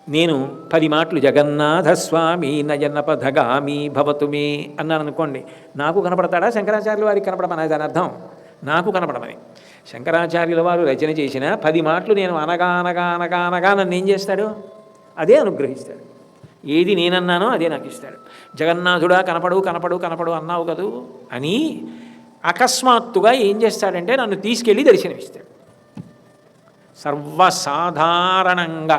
నేను 10 మాటలు జగన్నాథస్వామి నయనపథగామి భవతు మే అన్నాను అనుకోండి, నాకు కనపడతాడా శంకరాచార్యుల వారికి కనపడమని దాని అర్థం? నాకు కనపడమని. శంకరాచార్యుల వారు రచన చేసిన 10 మాటలు నేను అనగా అనగా అనగా అనగా నన్ను ఏం చేస్తాడు? అదే అనుగ్రహిస్తాడు. ఏది నేనన్నానో అదే నాకు ఇస్తాడు. జగన్నాథుడా కనపడు కనపడు కనపడు అన్నావు కదూ అని అకస్మాత్తుగా ఏం చేస్తాడంటే నన్ను తీసుకెళ్ళి దర్శనమిస్తాడు. సర్వసాధారణంగా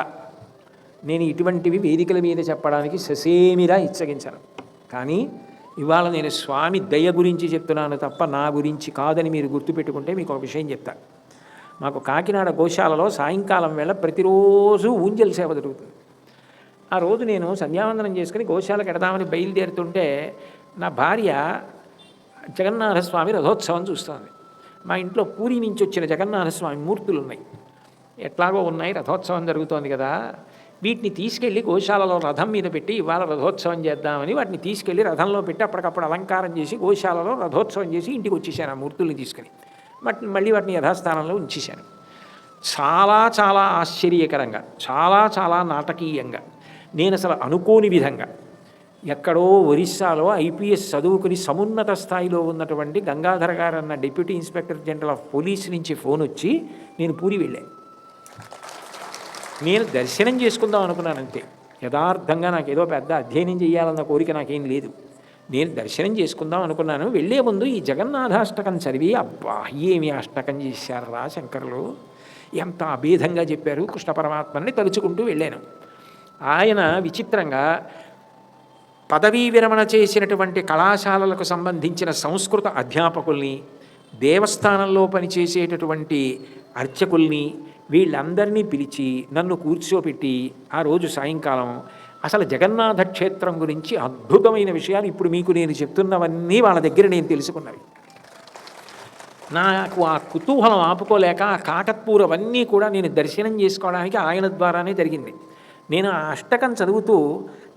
నేను ఇటువంటివి వేదికల మీద చెప్పడానికి ససేమిరా ఇచ్చగించను. కానీ ఇవాళ నేను స్వామి దయ గురించి చెప్తున్నాను తప్ప నా గురించి కాదని మీరు గుర్తుపెట్టుకుంటే మీకు ఒక విషయం చెప్తాను. మాకు కాకినాడ గోశాలలో సాయంకాలం వేళ ప్రతిరోజు ఊంజల్ సేవ జరుగుతుంది. ఆ రోజు నేను సంధ్యావందనం చేసుకుని గోశాలకు ఎడదామని బయలుదేరుతుంటే నా భార్య జగన్నాథస్వామి రథోత్సవం చూస్తుంది. మా ఇంట్లో పూరి నుంచి వచ్చిన జగన్నాథస్వామి మూర్తులు ఉన్నాయి, ఎట్లాగో ఉన్నాయి, రథోత్సవం జరుగుతోంది కదా, వీటిని తీసుకెళ్ళి గోశాలలో రథం మీద పెట్టి ఇవాళ రథోత్సవం చేద్దామని వాటిని తీసుకెళ్ళి రథంలో పెట్టి అప్పటికప్పుడు అలంకారం చేసి గోశాలలో రథోత్సవం చేసి ఇంటికి వచ్చేసాను. ఆ మూర్తుల్ని తీసుకుని మళ్ళీ వాటిని యథాస్థానంలో ఉంచేశాను. చాలా చాలా ఆశ్చర్యకరంగా, చాలా చాలా నాటకీయంగా, నేను అసలు అనుకోని విధంగా ఎక్కడో ఒరిస్సాలో ఐపీఎస్ చదువుకుని సమున్నత స్థాయిలో ఉన్నటువంటి గంగాధర్ గారు అన్న deputy inspector general of police నుంచి ఫోన్ వచ్చి నేను పూరి వెళ్ళాను. నేను దర్శనం చేసుకుందాం అనుకున్నాను అంతే. యథార్థంగా నాకు ఏదో పెద్ద అధ్యయనం చేయాలన్న కోరిక నాకేం లేదు. నేను దర్శనం చేసుకుందాం అనుకున్నాను. వెళ్ళే ముందు ఈ జగన్నాథాష్టకం చదివి అబ్బా ఏమి అష్టకం చేశారా శంకరులు, ఎంత అభేదంగా చెప్పారు కృష్ణ పరమాత్మని తలుచుకుంటూ వెళ్ళాను. ఆయన విచిత్రంగా పదవీ విరమణ చేసినటువంటి కళాశాలలకు సంబంధించిన సంస్కృత అధ్యాపకుల్ని, దేవస్థానంలో పనిచేసేటటువంటి అర్చకుల్ని, వీళ్ళందరినీ పిలిచి నన్ను కూర్చోపెట్టి ఆ రోజు సాయంకాలం అసలు జగన్నాథ క్షేత్రం గురించి అద్భుతమైన విషయాలు ఇప్పుడు మీకు నేను చెప్తున్నవన్నీ వాళ్ళ దగ్గర నేను తెలుసుకున్నవి. నాకు ఆ కుతూహలం ఆపుకోలేక ఆ కాకత్పూరవన్నీ కూడా నేను దర్శనం చేసుకోవడానికి ఆయన ద్వారానే జరిగింది. నేను ఆ అష్టకం చదువుతూ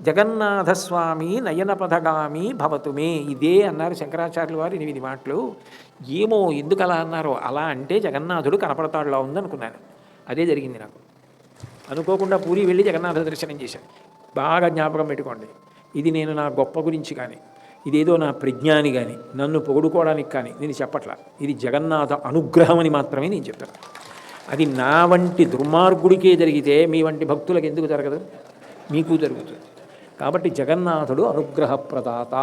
జగన్నాథస్వామి నయనపథగామి భవతు మే ఇదే అన్నారు శంకరాచార్యుల వారు 8 మాటలు. ఏమో ఎందుకు అలా అన్నారో, అలా అంటే జగన్నాథుడు కనపడతాడులా ఉందనుకున్నాను. అదే జరిగింది నాకు. అనుకోకుండా పూరి వెళ్ళి జగన్నాథ దర్శనం చేశాను. బాగా జ్ఞాపకం పెట్టుకోండి, ఇది నేను నా గొప్ప గురించి కానీ, ఇదేదో నా ప్రజ్ఞాని కానీ, నన్ను పొగుడుకోవడానికి కానీ నేను చెప్పట్లా. ఇది జగన్నాథ అనుగ్రహం అని మాత్రమే నేను చెప్పాను. అది నా వంటి దుర్మార్గుడికే జరిగితే మీ వంటి భక్తులకు ఎందుకు జరగదు? మీకు జరుగుతుంది. కాబట్టి జగన్నాథుడు అనుగ్రహ ప్రదాత.